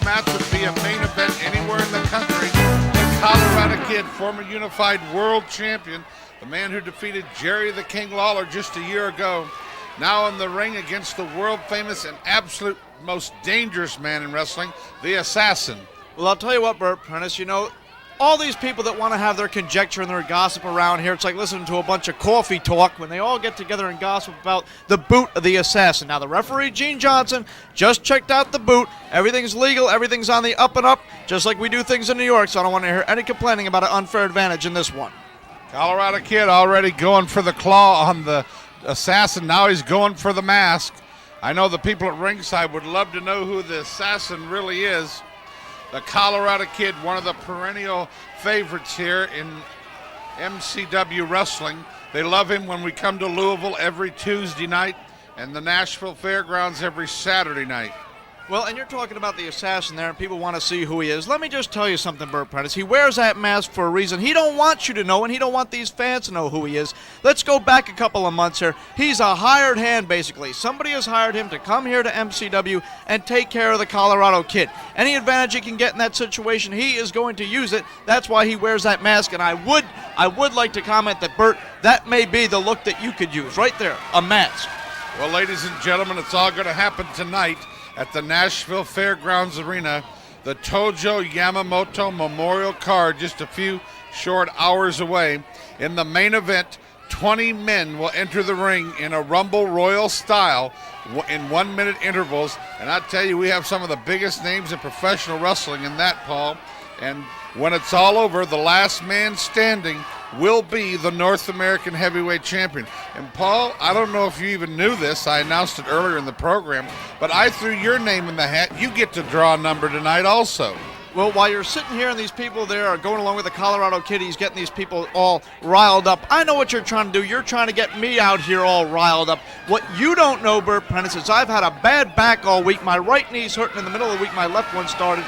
match would be a main event anywhere in the country. The Colorado Kid, former unified world champion, the man who defeated Jerry the King Lawler just a year ago, now in the ring against the world famous and absolute most dangerous man in wrestling, the Assassin. Well, I'll tell you what, Bert Prentice, all these people that want to have their conjecture and their gossip around here, it's like listening to a bunch of coffee talk when they all get together and gossip about the boot of the Assassin. Now, the referee, Gene Johnson, just checked out the boot. Everything's legal. Everything's on the up and up, just like we do things in New York, so I don't want to hear any complaining about an unfair advantage in this one. Colorado Kid already going for the claw on the Assassin. Now he's going for the mask. I know the people at ringside would love to know who the Assassin really is. The Colorado Kid, one of the perennial favorites here in MCW wrestling. They love him when we come to Louisville every Tuesday night and the Nashville Fairgrounds every Saturday night. Well, and you're talking about the Assassin there, and people want to see who he is. Let me just tell you something, Bert Prentice. He wears that mask for a reason. He don't want you to know, and he don't want these fans to know who he is. Let's go back a couple of months here. He's a hired hand, basically. Somebody has hired him to come here to MCW and take care of the Colorado Kid. Any advantage he can get in that situation, he is going to use it. That's why he wears that mask, and I would like to comment that, Bert, that may be the look that you could use. Right there, a mask. Well, ladies and gentlemen, it's all going to happen tonight at the Nashville Fairgrounds Arena, the Tojo Yamamoto Memorial Card, just a few short hours away. In the main event, 20 men will enter the ring in a Rumble Royal style in 1 minute intervals. And I tell you, we have some of the biggest names in professional wrestling in that, Paul. And when it's all over, the last man standing will be the North American Heavyweight Champion. And Paul, I don't know if you even knew this. I announced it earlier in the program, but I threw your name in the hat. You get to draw a number tonight also. Well, while you're sitting here and these people there are going along with the Colorado Kid, he's getting these people all riled up. I know what you're trying to do. You're trying to get me out here all riled up. What you don't know, Bert Prentice, is I've had a bad back all week. My right knee's hurting in the middle of the week. My left one started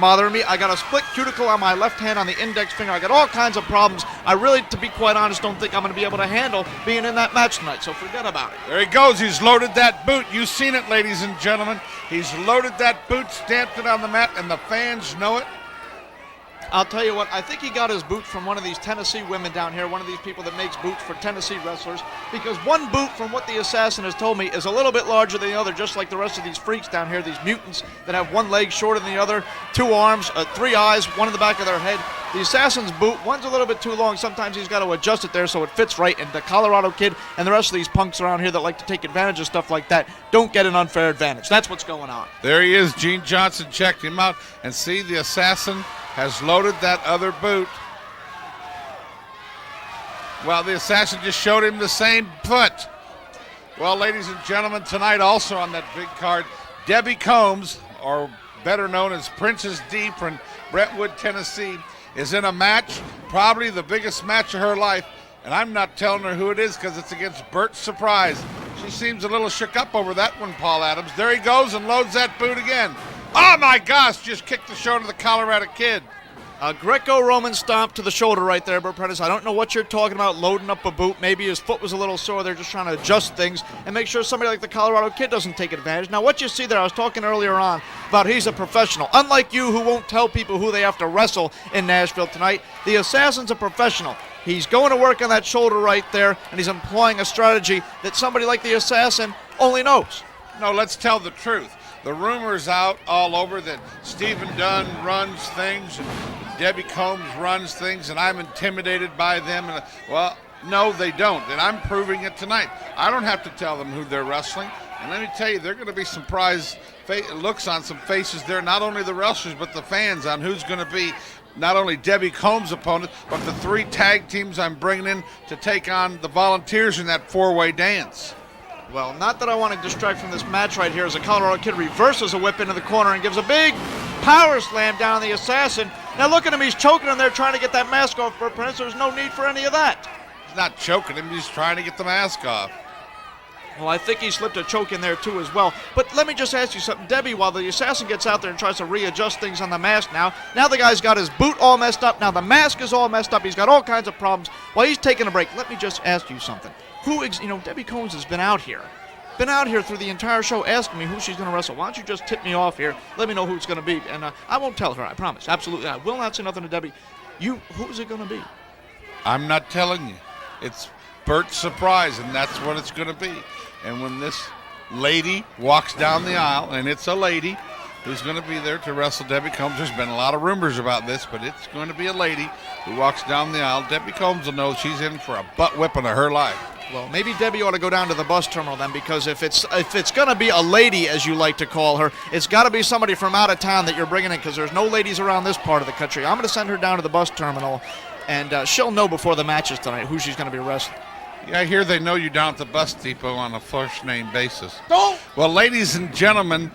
bothering me. I got a split cuticle on my left hand on the index finger. I got all kinds of problems. I really, to be quite honest, don't think I'm going to be able to handle being in that match tonight, so forget about it. There he goes. He's loaded that boot. You've seen it, ladies and gentlemen. He's loaded that boot, stamped it on the mat, and the fans know it. I'll tell you what, I think he got his boot from one of these Tennessee women down here, one of these people that makes boots for Tennessee wrestlers, because one boot, from what the Assassin has told me, is a little bit larger than the other, just like the rest of these freaks down here, these mutants that have one leg shorter than the other, 2 arms, 3 eyes, one in the back of their head. The Assassin's boot, one's a little bit too long. Sometimes he's got to adjust it there so it fits right, and the Colorado Kid and the rest of these punks around here that like to take advantage of stuff like that don't get an unfair advantage. That's what's going on. There he is. Gene Johnson checked him out, and see, the Assassin has loaded that other boot. Well, the Assassin just showed him the same foot. Well, ladies and gentlemen, tonight also on that big card, Debbie Combs, or better known as Princess D from Brentwood, Tennessee, is in a match, probably the biggest match of her life, and I'm not telling her who it is because it's against Bert Surprise. She seems a little shook up over that one, Paul Adams. There he goes and loads that boot again. Oh my gosh, just kicked the shoulder of the Colorado Kid. A Greco-Roman stomp to the shoulder right there, Bert Prentice. I don't know what you're talking about, loading up a boot. Maybe his foot was a little sore. They're just trying to adjust things and make sure somebody like the Colorado Kid doesn't take advantage. Now, what you see there, I was talking earlier on about he's a professional. Unlike you, who won't tell people who they have to wrestle in Nashville tonight, the Assassin's a professional. He's going to work on that shoulder right there, and he's employing a strategy that somebody like the Assassin only knows. No, let's tell the truth. The rumors out all over that Stephen Dunn runs things and Debbie Combs runs things and I'm intimidated by them. And, well, no, they don't, and I'm proving it tonight. I don't have to tell them who they're wrestling. And let me tell you, they're going to be surprised looks on some faces there, not only the wrestlers but the fans, on who's going to be not only Debbie Combs' opponent, but the 3 tag teams I'm bringing in to take on the Volunteers in that 4-way dance. Well, not that I want to distract from this match right here as the Colorado Kid reverses a whip into the corner and gives a big power slam down on the Assassin. Now look at him, he's choking him there trying to get that mask off, Bert Prentice. There's no need for any of that. He's not choking him, he's trying to get the mask off. Well, I think he slipped a choke in there too as well. But let me just ask you something, Debbie, while the Assassin gets out there and tries to readjust things on the mask now the guy's got his boot all messed up, now the mask is all messed up, he's got all kinds of problems. While he's taking a break, let me just ask you something. Debbie Combs has been out here. been out here through the entire show asking me who she's going to wrestle. Why don't you just tip me off here? Let me know who it's going to be. And I won't tell her, I promise. Absolutely. I will not say nothing to Debbie. Who's it going to be? I'm not telling you. It's Bert's surprise, and that's what it's going to be. And when this lady walks down the aisle, and it's a lady who's going to be there to wrestle Debbie Combs. There's been a lot of rumors about this, but it's going to be a lady who walks down the aisle. Debbie Combs will know she's in for a butt whipping of her life. Well, maybe Debbie ought to go down to the bus terminal then, because if it's going to be a lady, as you like to call her, it's got to be somebody from out of town that you're bringing in, because there's no ladies around this part of the country. I'm going to send her down to the bus terminal, and she'll know before the matches tonight who she's going to be wrestling. Yeah, I hear they know you down at the bus depot on a first-name basis. No! Well, ladies and gentlemen,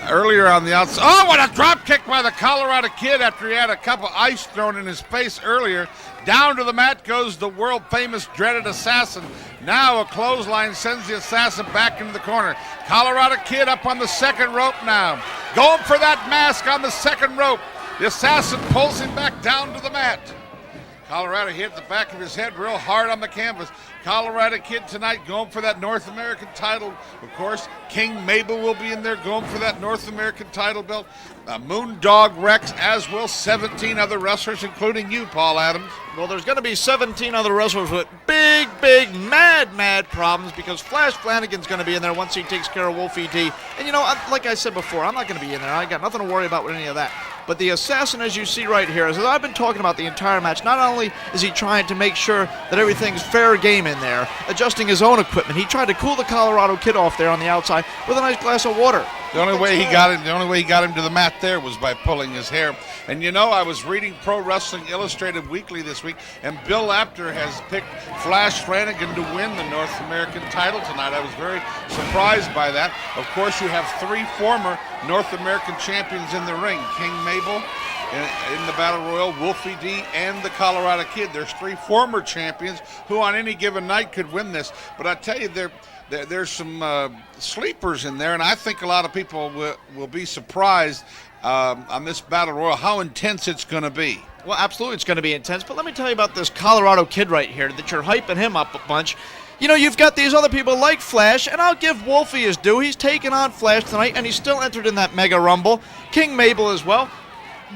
earlier on the outside, oh, what a drop kick by the Colorado Kid after he had a cup of ice thrown in his face earlier. Down to the mat goes the world-famous dreaded assassin. Now a clothesline sends the assassin back into the corner. Colorado Kid up on the second rope now. Going for that mask on the second rope. The assassin pulls him back down to the mat. Colorado hit the back of his head real hard on the canvas. Colorado Kid tonight going for that North American title. Of course, King Mabel will be in there going for that North American title belt. Moondog Rex, as will 17 other wrestlers, including you, Paul Adams. Well, there's going to be 17 other wrestlers with big, mad problems, because Flash Flanagan's going to be in there once he takes care of Wolfie D. And, like I said before, I'm not going to be in there. I got nothing to worry about with any of that. But the assassin, as you see right here, as I've been talking about the entire match, not only is he trying to make sure that everything's fair game in there, adjusting his own equipment, he tried to cool the Colorado Kid off there on the outside with a nice glass of water. The only way he got him to the mat there was by pulling his hair. And I was reading Pro Wrestling Illustrated Weekly this week, and Bill Apter has picked Flash Flanagan to win the North American title tonight. I was very surprised by that. Of course, you have three former North American champions in the ring: King Mabel in the Battle Royal, Wolfie D, and the Colorado Kid. There's three former champions who on any given night could win this. But I tell you, there's some sleepers in there, and I think a lot of people will be surprised on this Battle Royal how intense it's going to be. Well, absolutely it's going to be intense, but let me tell you about this Colorado Kid right here, that you're hyping him up a bunch. You've got these other people like Flash, and I'll give Wolfie his due. He's taken on Flash tonight, and he's still entered in that Mega Rumble. King Mabel as well.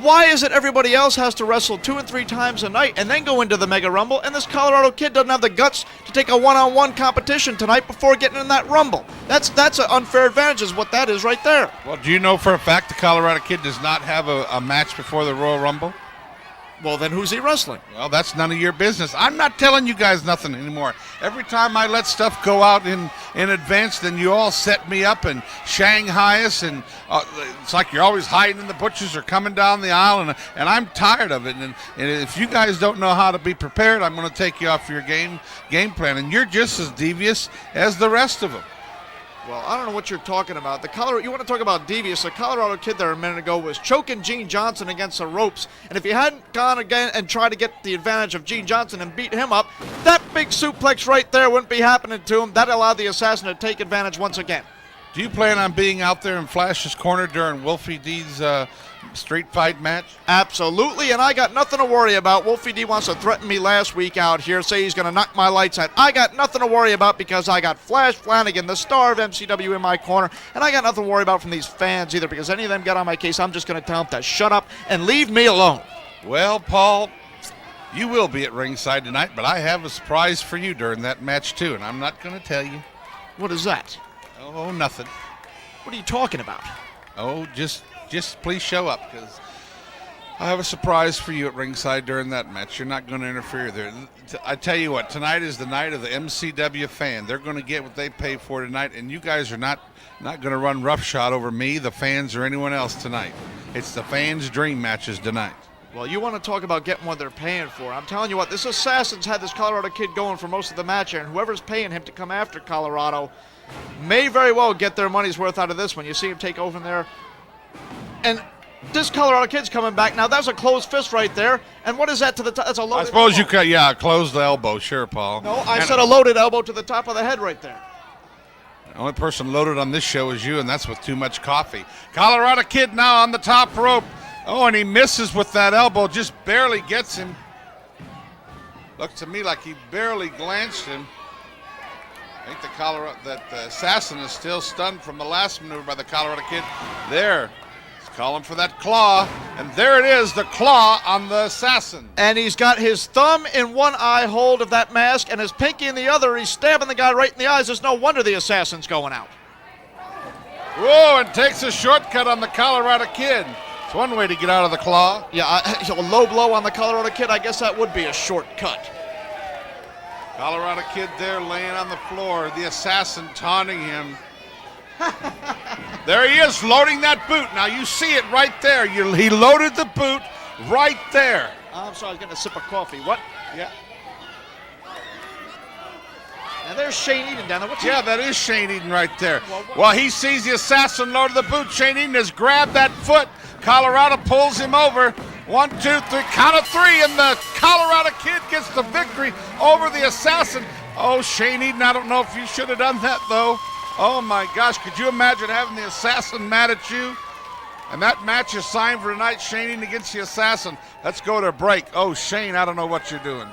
Why is it everybody else has to wrestle 2 and 3 times a night and then go into the Mega Rumble, and this Colorado Kid doesn't have the guts to take a one-on-one competition tonight before getting in that Rumble? That's an unfair advantage is what that is right there. Well, do you know for a fact the Colorado Kid does not have a match before the Royal Rumble? Well, then who's he wrestling? Well, that's none of your business. I'm not telling you guys nothing anymore. Every time I let stuff go out in advance, then you all set me up and Shanghai us, and it's like you're always hiding in the bushes or coming down the aisle, and I'm tired of it. And if you guys don't know how to be prepared, I'm going to take you off your game plan, and you're just as devious as the rest of them. Well, I don't know what you're talking about. You want to talk about devious? The Colorado Kid there a minute ago was choking Gene Johnson against the ropes. And if you hadn't gone again and tried to get the advantage of Gene Johnson and beat him up, that big suplex right there wouldn't be happening to him. That allowed the assassin to take advantage once again. Do you plan on being out there in Flash's corner during Wolfie D's street fight match? Absolutely, and I got nothing to worry about. Wolfie D wants to threaten me last week out here, say he's going to knock my lights out. I got nothing to worry about because I got Flash Flanagan, the star of MCW, in my corner, and I got nothing to worry about from these fans either, because any of them get on my case, I'm just going to tell them to shut up and leave me alone. Well, Paul, you will be at ringside tonight, but I have a surprise for you during that match too, and I'm not going to tell you. What is that? Oh, nothing. What are you talking about? Oh, just please show up, because I have a surprise for you at ringside during that match. You're not going to interfere there. I tell you what, tonight is the night of the MCW fan. They're going to get what they pay for tonight, and you guys are not going to run roughshod over me, the fans, or anyone else tonight. It's the fans' dream matches tonight. Well, you want to talk about getting what they're paying for. I'm telling you what, this assassin's had this Colorado Kid going for most of the match, and whoever's paying him to come after Colorado may very well get their money's worth out of this one. You see him take over there. And this Colorado Kid's coming back. Now, that's a closed fist right there. And what is that to the top? That's a loaded I suppose elbow. you could, close the elbow. Sure, Paul. No, I said a loaded elbow to the top of the head right there. The only person loaded on this show is you, and that's with too much coffee. Colorado Kid now on the top rope. Oh, and he misses with that elbow. Just barely gets him. Looks to me like he barely glanced him. I think the Assassin is still stunned from the last maneuver by the Colorado Kid. There, he's calling for that claw, and there it is, the claw on the Assassin. And he's got his thumb in one eye hold of that mask and his pinky in the other. He's stabbing the guy right in the eyes. There's no wonder the Assassin's going out. Whoa, and takes a shortcut on the Colorado Kid. It's one way to get out of the claw. Yeah, a low blow on the Colorado Kid, I guess that would be a shortcut. Colorado Kid there laying on the floor. The Assassin taunting him. There he is, loading that boot. Now you see it right there. He loaded the boot right there. I'm sorry, I was getting a sip of coffee. What? Yeah. Now there's Shane Eden down there. Yeah, that is Shane Eden right there. Well, he sees the Assassin loaded the boot. Shane Eden has grabbed that foot. Colorado pulls him over. 1, 2, 3, count of 3, and the Colorado Kid gets the victory over the Assassin. Oh, Shane Eden, I don't know if you should have done that, though. Oh, my gosh, could you imagine having the Assassin mad at you? And that match is signed for tonight, Shane Eden against the Assassin. Let's go to break. Oh, Shane, I don't know what you're doing.